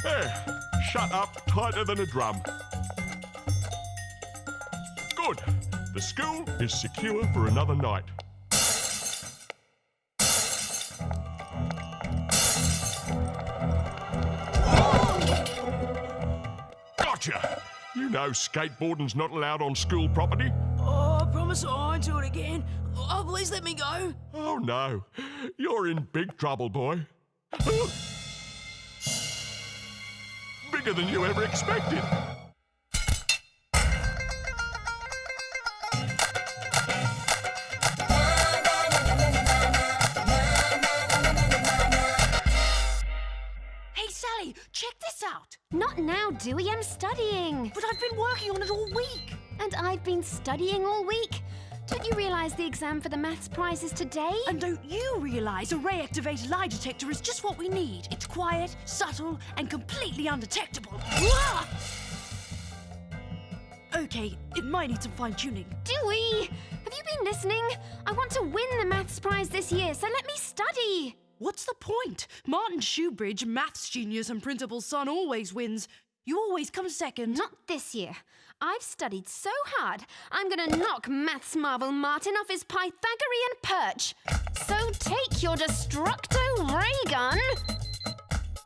There. Shut up tighter than a drum. Good. The school is secure for another night. Gotcha! You know skateboarding's not allowed on school property. Oh, I promise I won't do it again. Oh, please let me go. Oh no, you're in big trouble, boy. Bigger than you ever expected. Hey, Sally, check this out. Not now, Dewey. I'm studying. But I've been working on it all week. And I've been studying all week. Don't you realise the exam for the maths prize is today? And don't you realise a ray-activated lie detector is just what we need? It's quiet, subtle, and completely undetectable. Ah! Okay, it might need some fine-tuning. Dewey, have you been listening? I want to win the maths prize this year, so let me study. What's the point? Martin Shoebridge, maths genius and principal's son, always wins. You always come second. Not this year. I've studied so hard, I'm gonna knock maths marvel Martin off his Pythagorean perch. So take your destructo ray gun.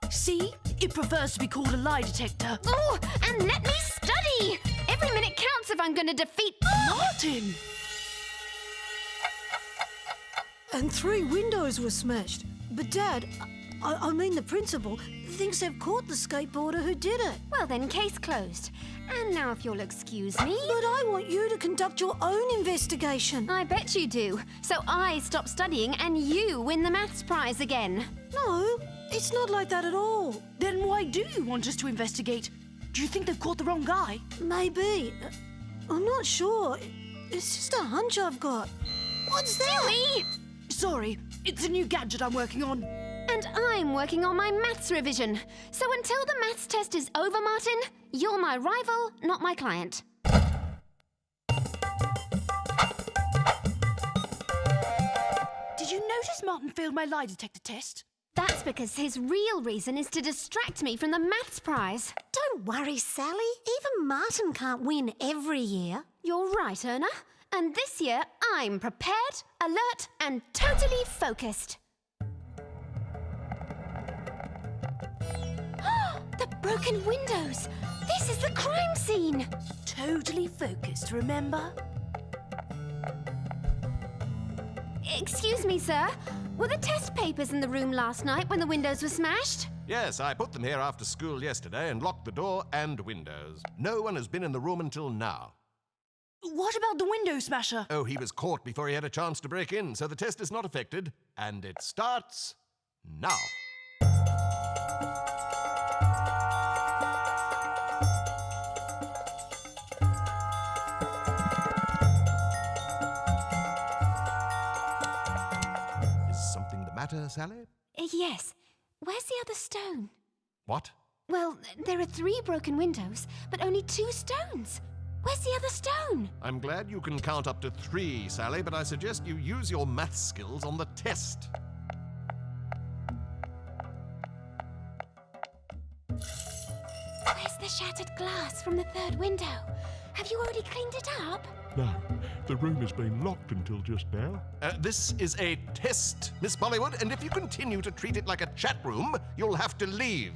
See? It prefers to be called a lie detector. Oh, and let me study. Every minute counts if I'm gonna defeat Martin! And 3 windows were smashed. But Dad, I mean the principal, thinks they've caught the skateboarder who did it. Well then, case closed. And now if you'll excuse me... But I want you to conduct your own investigation. I bet you do. So I stop studying and you win the maths prize again. No, it's not like that at all. Then why do you want us to investigate? Do you think they've caught the wrong guy? Maybe. I'm not sure. It's just a hunch I've got. What's that? Dewey! Sorry, it's a new gadget I'm working on. And I'm working on my maths revision. So until the maths test is over, Martin, you're my rival, not my client. Did you notice Martin failed my lie detector test? That's because his real reason is to distract me from the maths prize. Don't worry, Sally. Even Martin can't win every year. You're right, Erna. And this year, I'm prepared, alert, and totally focused. The broken windows! This is the crime scene! Totally focused, remember? Excuse me, sir. Were the test papers in the room last night when the windows were smashed? Yes, I put them here after school yesterday and locked the door and windows. No one has been in the room until now. What about the window smasher? Oh, he was caught before he had a chance to break in, so the test is not affected. And it starts now. Is something the matter, Sally? Yes. Where's the other stone? What? Well, there are 3 broken windows, but only 2 stones. Where's the other stone? I'm glad you can count up to 3, Sally, but I suggest you use your math skills on the test. Where's the shattered glass from the 3rd window? Have you already cleaned it up? No, the room has been locked until just now. This is a test, Miss Bollywood, and if you continue to treat it like a chat room, you'll have to leave.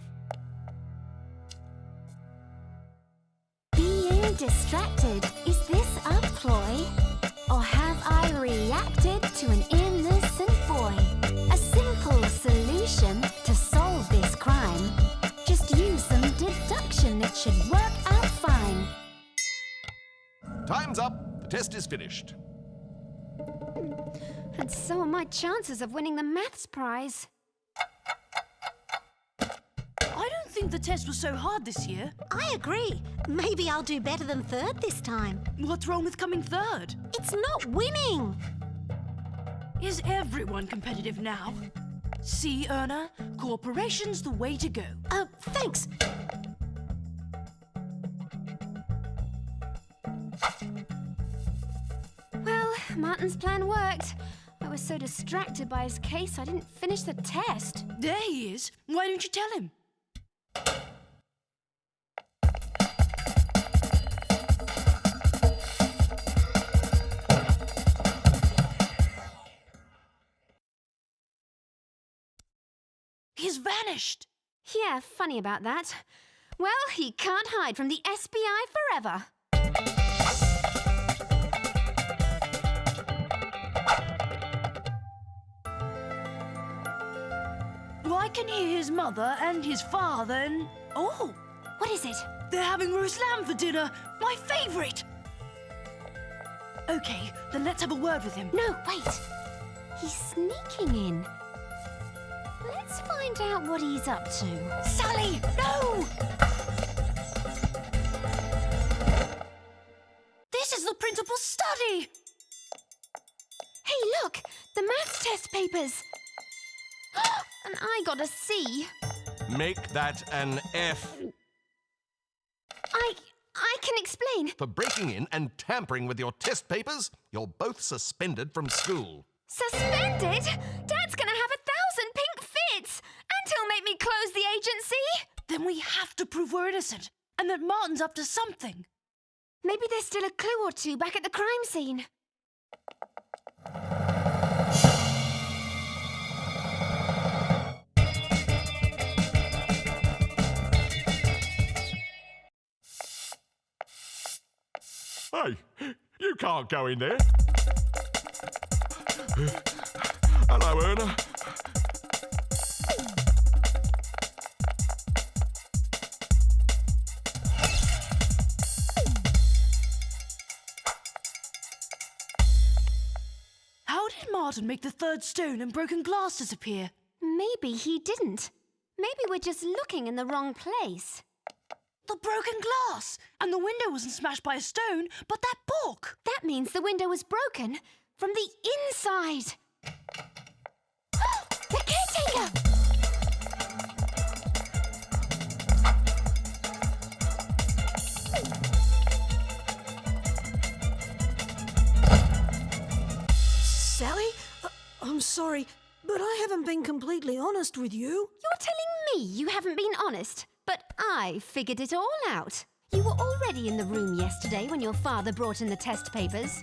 Being distracted, is this a ploy? Or have I reacted to an innocent boy? A simple solution to solve this crime. Just use some deduction, it should work out fine. Time's up. The test is finished. And so are my chances of winning the maths prize. I don't think the test was so hard this year. I agree. Maybe I'll do better than 3rd this time. What's wrong with coming 3rd? It's not winning. Is everyone competitive now? See, Erna, cooperation's the way to go. Thanks. Well, Martin's plan worked. I was so distracted by his case, I didn't finish the test. There he is. Why don't you tell him? He's vanished. Yeah, funny about that. Well, he can't hide from the SBI forever. Well, I can hear his mother and his father and... Oh! What is it? They're having roast lamb for dinner. My favourite. Okay, then let's have a word with him. No, wait. He's sneaking in. Let's find out what he's up to. Sally, no! This is the principal's study. Hey, look! The maths test papers. And I got a C. Make that an F. I can explain. For breaking in and tampering with your test papers, you're both suspended from school. Suspended? Dad's gonna have 1,000 pink fits! And he'll make me close the agency! Then we have to prove we're innocent and that Martin's up to something. Maybe there's still a clue or two back at the crime scene. Hey, you can't go in there. Hello, Erna. How did Martin make the third stone and broken glass disappear? Maybe he didn't. Maybe we're just looking in the wrong place. The broken glass! And the window wasn't smashed by a stone, but that book! That means the window was broken from the inside. The caretaker! Sally, I'm sorry, but I haven't been completely honest with you. You're telling me you haven't been honest, but I figured it all out. You were already in the room yesterday when your father brought in the test papers,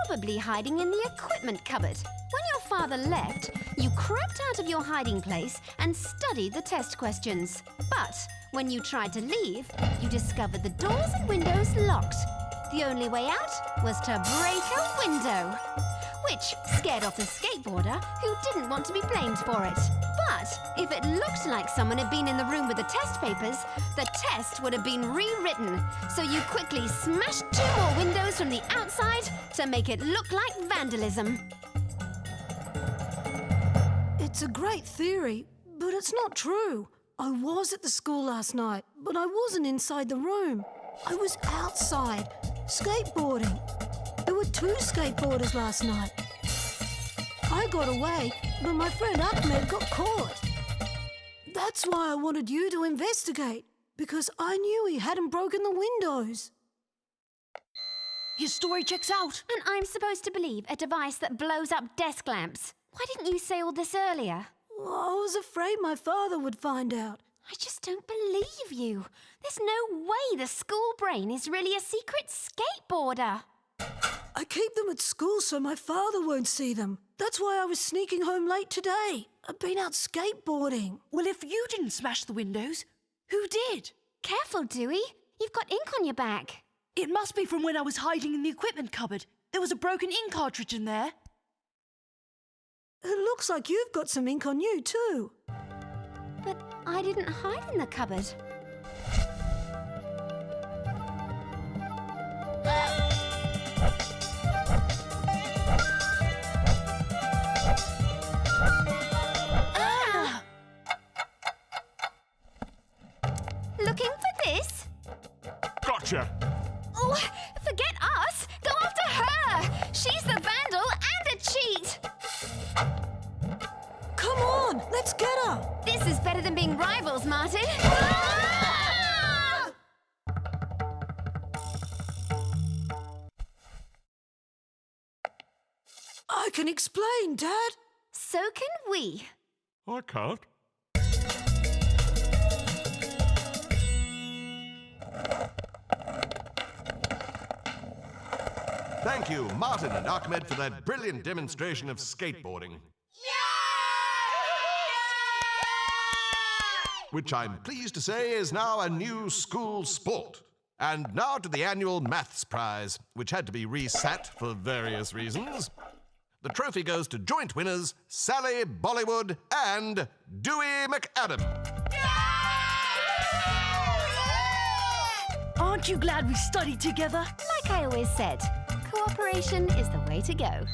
probably hiding in the equipment cupboard. When your father left, you crept out of your hiding place and studied the test questions. But when you tried to leave, you discovered the doors and windows locked. The only way out was to break a window, which scared off the skateboarder who didn't want to be blamed for it. But if it looked like someone had been in the room with the test papers, the test would have been rewritten. So you quickly smashed 2 more windows from the outside to make it look like vandalism. It's a great theory, but it's not true. I was at the school last night, but I wasn't inside the room. I was outside, skateboarding. There were 2 skateboarders last night. I got away, but my friend Ahmed got caught. That's why I wanted you to investigate, because I knew he hadn't broken the windows. His story checks out. And I'm supposed to believe a device that blows up desk lamps. Why didn't you say all this earlier? Well, I was afraid my father would find out. I just don't believe you. There's no way the school brain is really a secret skateboarder. I keep them at school so my father won't see them. That's why I was sneaking home late today. I've been out skateboarding. Well, if you didn't smash the windows, who did? Careful, Dewey. You've got ink on your back. It must be from when I was hiding in the equipment cupboard. There was a broken ink cartridge in there. It looks like you've got some ink on you too. But I didn't hide in the cupboard. Looking for this? Gotcha. Oh, forget us. Go after her. She's the vandal and a cheat. Come on, let's get her. This is better than being rivals, Martin. Ah! I can explain, Dad. So can we. I can't. Thank you, Martin and Ahmed, for that brilliant demonstration of skateboarding. which I'm pleased to say is now a new school sport. And now to the annual maths prize, which had to be reset for various reasons. The trophy goes to joint winners Sally Bollywood and Dewey McAdam. Aren't you glad we studied together? Like I always said, cooperation is the way to go.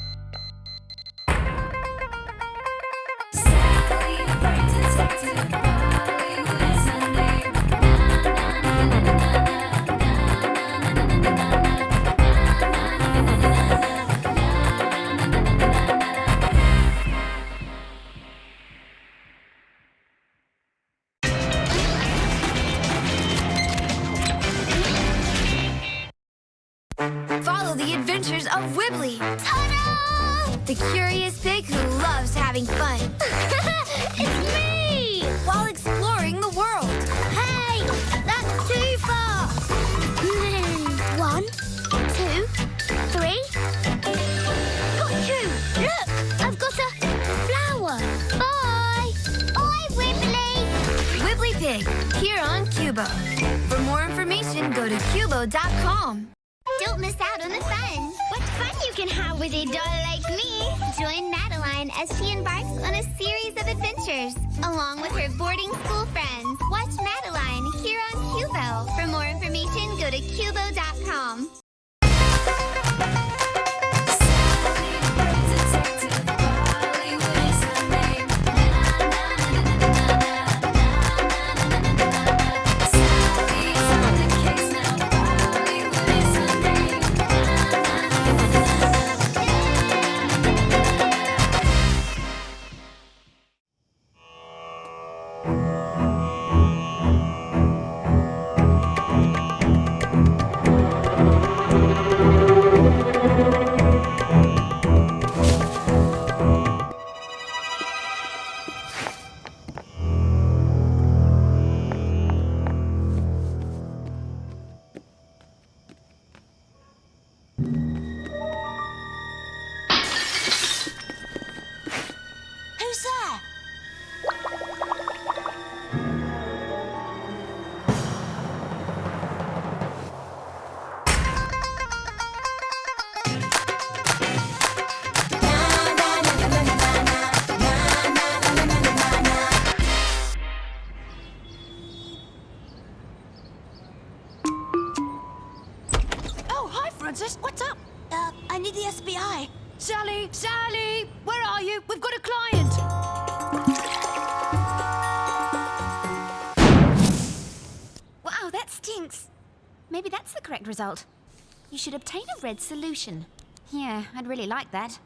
Follow the adventures of Wibbly. Ta-da! The curious pig who loves having fun. It's me! While exploring the world. Hey! That's too far! 1, 2, 3. Got you! Look! I've got a flower. Bye! Bye, Wibbly! Wibbly Pig, here on Qubo. For more information, go to Qubo.com. Don't miss out on the fun. What fun you can have with a doll like me. Join Madeline as she embarks on a series of adventures, along with her boarding school friends. Watch Madeline here on Qubo. For more information, go to Qubo.com. Who's there? Oh, hi, Francis. What's up? I need the SBI. Sally! Sally! Where are you? We've got a client! Wow, that stinks. Maybe that's the correct result. You should obtain a red solution. Yeah, I'd really like that.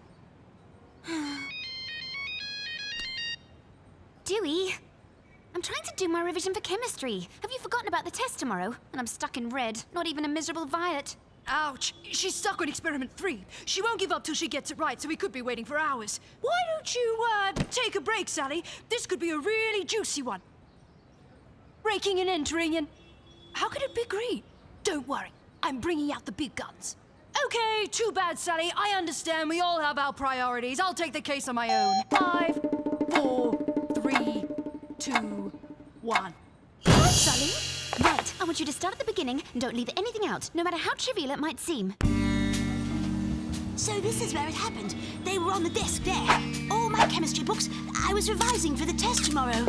Dewey, I'm trying to do my revision for chemistry. Have you forgotten about the test tomorrow? And I'm stuck in red, not even a miserable violet. Ouch! She's stuck on experiment 3. She won't give up till she gets it right, so we could be waiting for hours. Why don't you, take a break, Sally? This could be a really juicy one. Breaking and entering and... How could it be green? Don't worry, I'm bringing out the big guns. Okay, too bad, Sally. I understand we all have our priorities. I'll take the case on my own. 5, 4, 3, 2, 1. Sully? Right, I want you to start at the beginning and don't leave anything out, no matter how trivial it might seem. So this is where it happened. They were on the desk there. All my chemistry books. I was revising for the test tomorrow.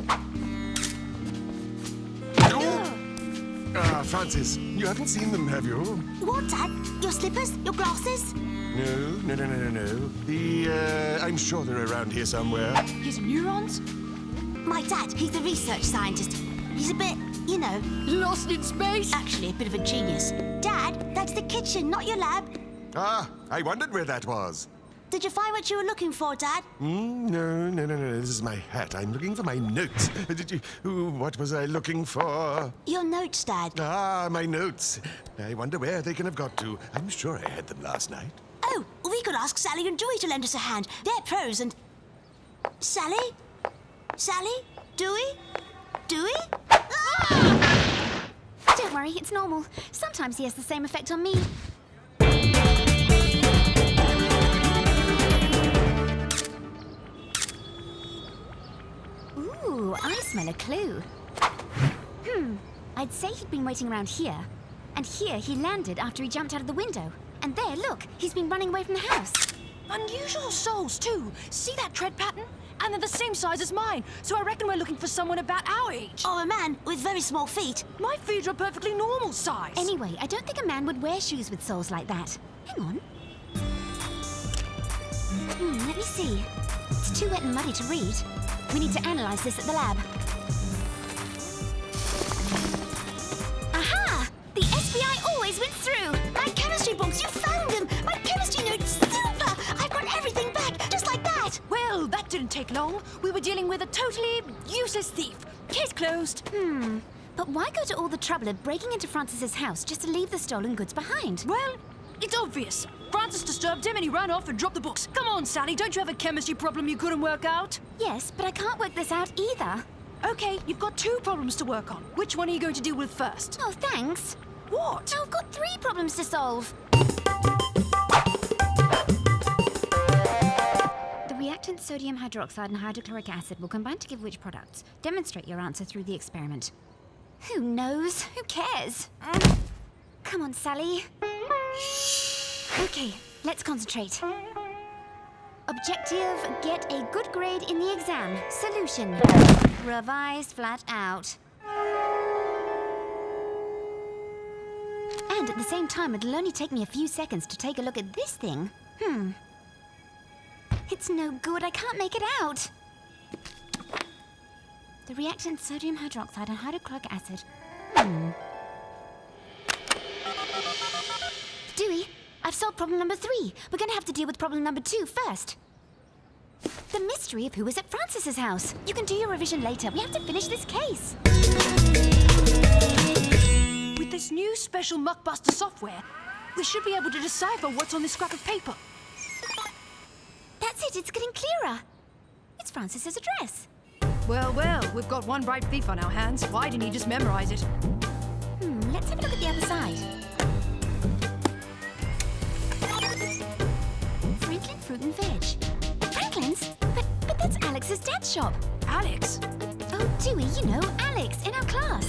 Francis, you haven't seen them, have you? What, Dad? Your slippers? Your glasses? No. I'm sure they're around here somewhere. His neurons? My dad, he's a research scientist. He's a bit, you know... Lost in space? Actually, a bit of a genius. Dad, that's the kitchen, not your lab. Ah, I wondered where that was. Did you find what you were looking for, Dad? No. This is my hat. I'm looking for my notes. What was I looking for? Your notes, Dad. Ah, my notes. I wonder where they can have got to. I'm sure I had them last night. Oh, we could ask Sally and Dewey to lend us a hand. They're pros and... Sally? Sally? Dewey? Dewey? Ah! Don't worry, it's normal. Sometimes he has the same effect on me. Ooh, I smell a clue. I'd say he'd been waiting around here. And here he landed after he jumped out of the window. And there, look, he's been running away from the house. Unusual soles, too. See that tread pattern? And they're the same size as mine, so I reckon we're looking for someone about our age. Or a man with very small feet. My feet are perfectly normal size. Anyway, I don't think a man would wear shoes with soles like that. Hang on. Let me see. It's too wet and muddy to read. We need to analyze this at the lab. Aha! The SBI always went through! My chemistry books, you found them! My chemistry notes, super! I've got everything back, just like that! Well, that didn't take long. We were dealing with a totally useless thief. Case closed. But why go to all the trouble of breaking into Francis's house just to leave the stolen goods behind? Well, it's obvious. Francis disturbed him and he ran off and dropped the books. Come on, Sally, don't you have a chemistry problem you couldn't work out? Yes, but I can't work this out either. Okay, you've got 2 problems to work on. Which one are you going to deal with first? Oh, thanks. What? I've got 3 problems to solve. The reactant sodium hydroxide and hydrochloric acid will combine to give which products? Demonstrate your answer through the experiment. Who knows? Who cares? Come on, Sally. Okay, let's concentrate. Objective, get a good grade in the exam. Solution, revise flat out. And at the same time, it'll only take me a few seconds to take a look at this thing. It's no good, I can't make it out. The reactant sodium hydroxide and hydrochloric acid. Dewey, I've solved problem number 3. We're going to have to deal with problem number 2 first. The mystery of who was at Francis's house. You can do your revision later. We have to finish this case. With this new special muckbuster software, we should be able to decipher what's on this scrap of paper. That's it, it's getting clearer. It's Francis's address. Well, we've got one bright thief on our hands. Why didn't he just memorize it? Let's have a look at the other side. Franklin Fruit and Veg. Franklin's? But that's Alex's dad's shop. Alex? Oh, Dewey, you know, Alex, in our class.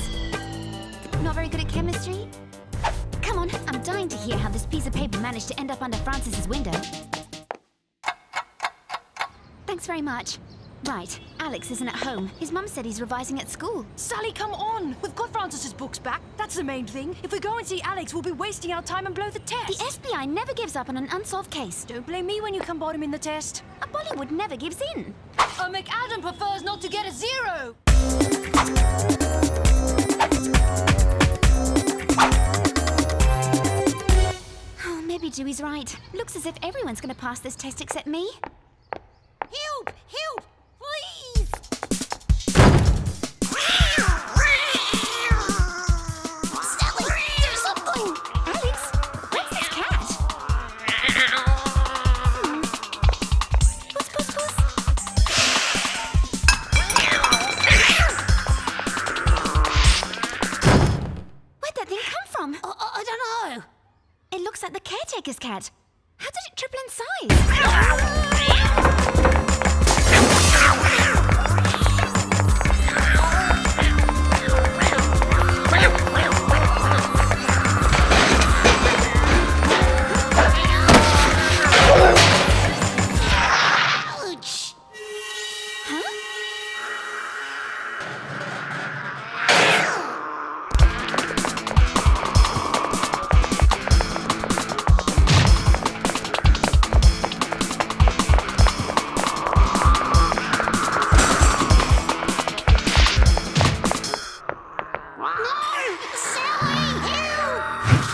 Not very good at chemistry? Come on, I'm dying to hear how this piece of paper managed to end up under Francis's window. Thanks very much. Right, Alex isn't at home. His mum said he's revising at school. Sally, come on! We've got Francis's books back. That's the main thing. If we go and see Alex, we'll be wasting our time and blow the test. The FBI never gives up on an unsolved case. Don't blame me when you come bottom in the test. A Bollywood never gives in. A McAdam prefers not to get a 0. Oh, maybe Dewey's right. Looks as if everyone's going to pass this test except me. Help! Help! Please! Sally, do something! Alex, where's this cat? Puss, puss, puss. Where'd that thing come from? I don't know. It looks like the caretaker's cat. How did it triple in size? Ouch!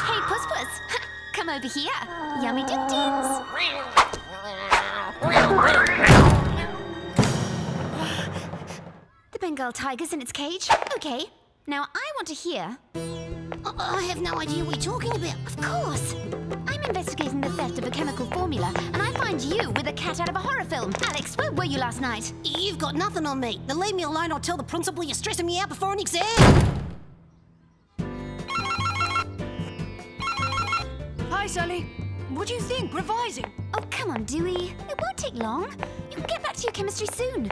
Hey, Puss Puss. Come over here. Yummy dip-dins. The Bengal tiger's in its cage. Okay. Now I want to hear. I have no idea what you're talking about. Of course. I'm investigating the theft of a chemical formula, and I find you with a cat out of a horror film. Alex, where were you last night? You've got nothing on me. Now leave me alone or tell the principal you're stressing me out before an exam. Hi, Sally. What do you think? Revising? Oh, come on, Dewey. It won't take long. You can get back to your chemistry soon.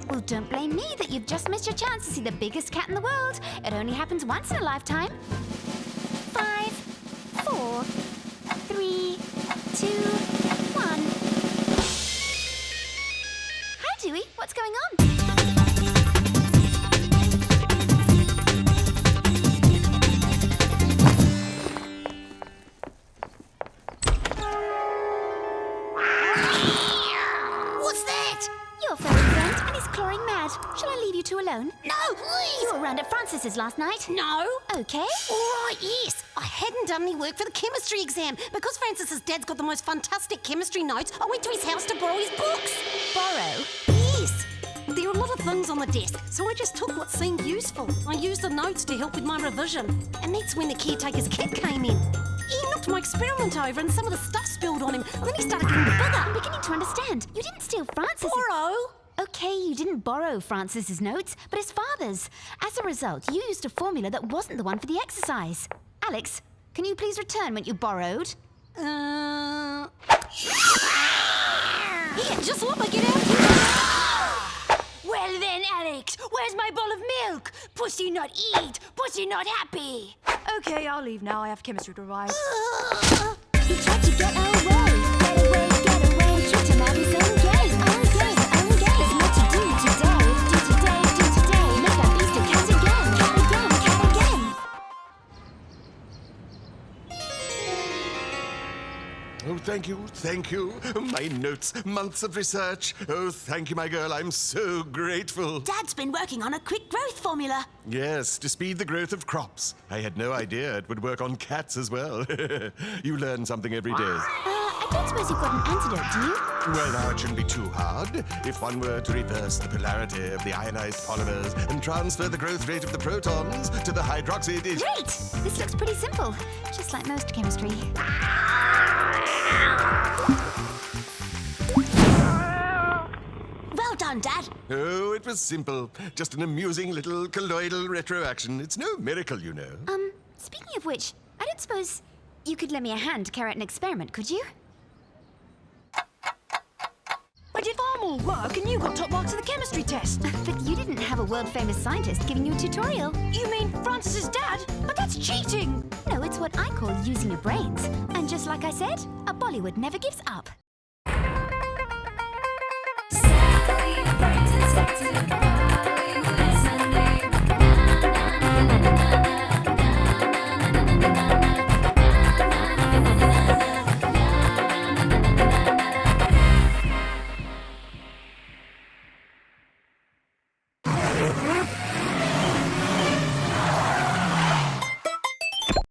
Well, don't blame me that you've just missed your chance to see the biggest cat in the world. It only happens once in a lifetime. 5, 4, 3, 2, 1. Hi, Dewey. What's going on? What's that? Your furry friend, and he's clawing mad. Shall I leave you two alone? No, please! You were around at Francis's last night. No. Okay. All right, yes. I hadn't done any work for the chemistry exam. Because Francis's dad's got the most fantastic chemistry notes, I went to his house to borrow his books. Borrow? Yes. There are a lot of things on the desk, so I just took what seemed useful. I used the notes to help with my revision. And that's when the caretaker's kid came in. He knocked my experiment over and some of the stuff spilled on him, and then he started getting bigger. I'm beginning to understand. You didn't steal Francis's... Borrow? Okay, you didn't borrow Francis's notes, but his father's. As a result, you used a formula that wasn't the one for the exercise. Alex, can you please return what you borrowed? Here, just let me get out here. Well then, Alex, where's my bowl of milk? Pussy not eat, pussy not happy. Okay, I'll leave now. I have chemistry to revise. He tried to get away. Get away, get away. He tried to have his own game. Own game, own game. There's more to do today. Do today, do today. Make that beast a cat again. Cat again, cat again. Oh, thank you, thank you. My notes, months of research. Oh, thank you, my girl. I'm so grateful. Dad's been working on a quick growth formula. Yes, to speed the growth of crops. I had no idea it would work on cats as well. You learn something every day. I don't suppose you've got an antidote, do you? Well, now it shouldn't be too hard. If one were to reverse the polarity of the ionized polymers and transfer the growth rate of the protons to the hydroxide... Great! This looks pretty simple, just like most chemistry. Well done, Dad. Oh, it was simple. Just an amusing little colloidal retroaction. It's no miracle, you know. Speaking of which, I don't suppose you could lend me a hand to carry out an experiment, could you? I did far more work and you got top marks in the chemistry test. But you didn't have a world-famous scientist giving you a tutorial. You mean Francis's dad? But that's cheating. No, it's what I call using your brains. And just like I said, a Bollywood never gives up.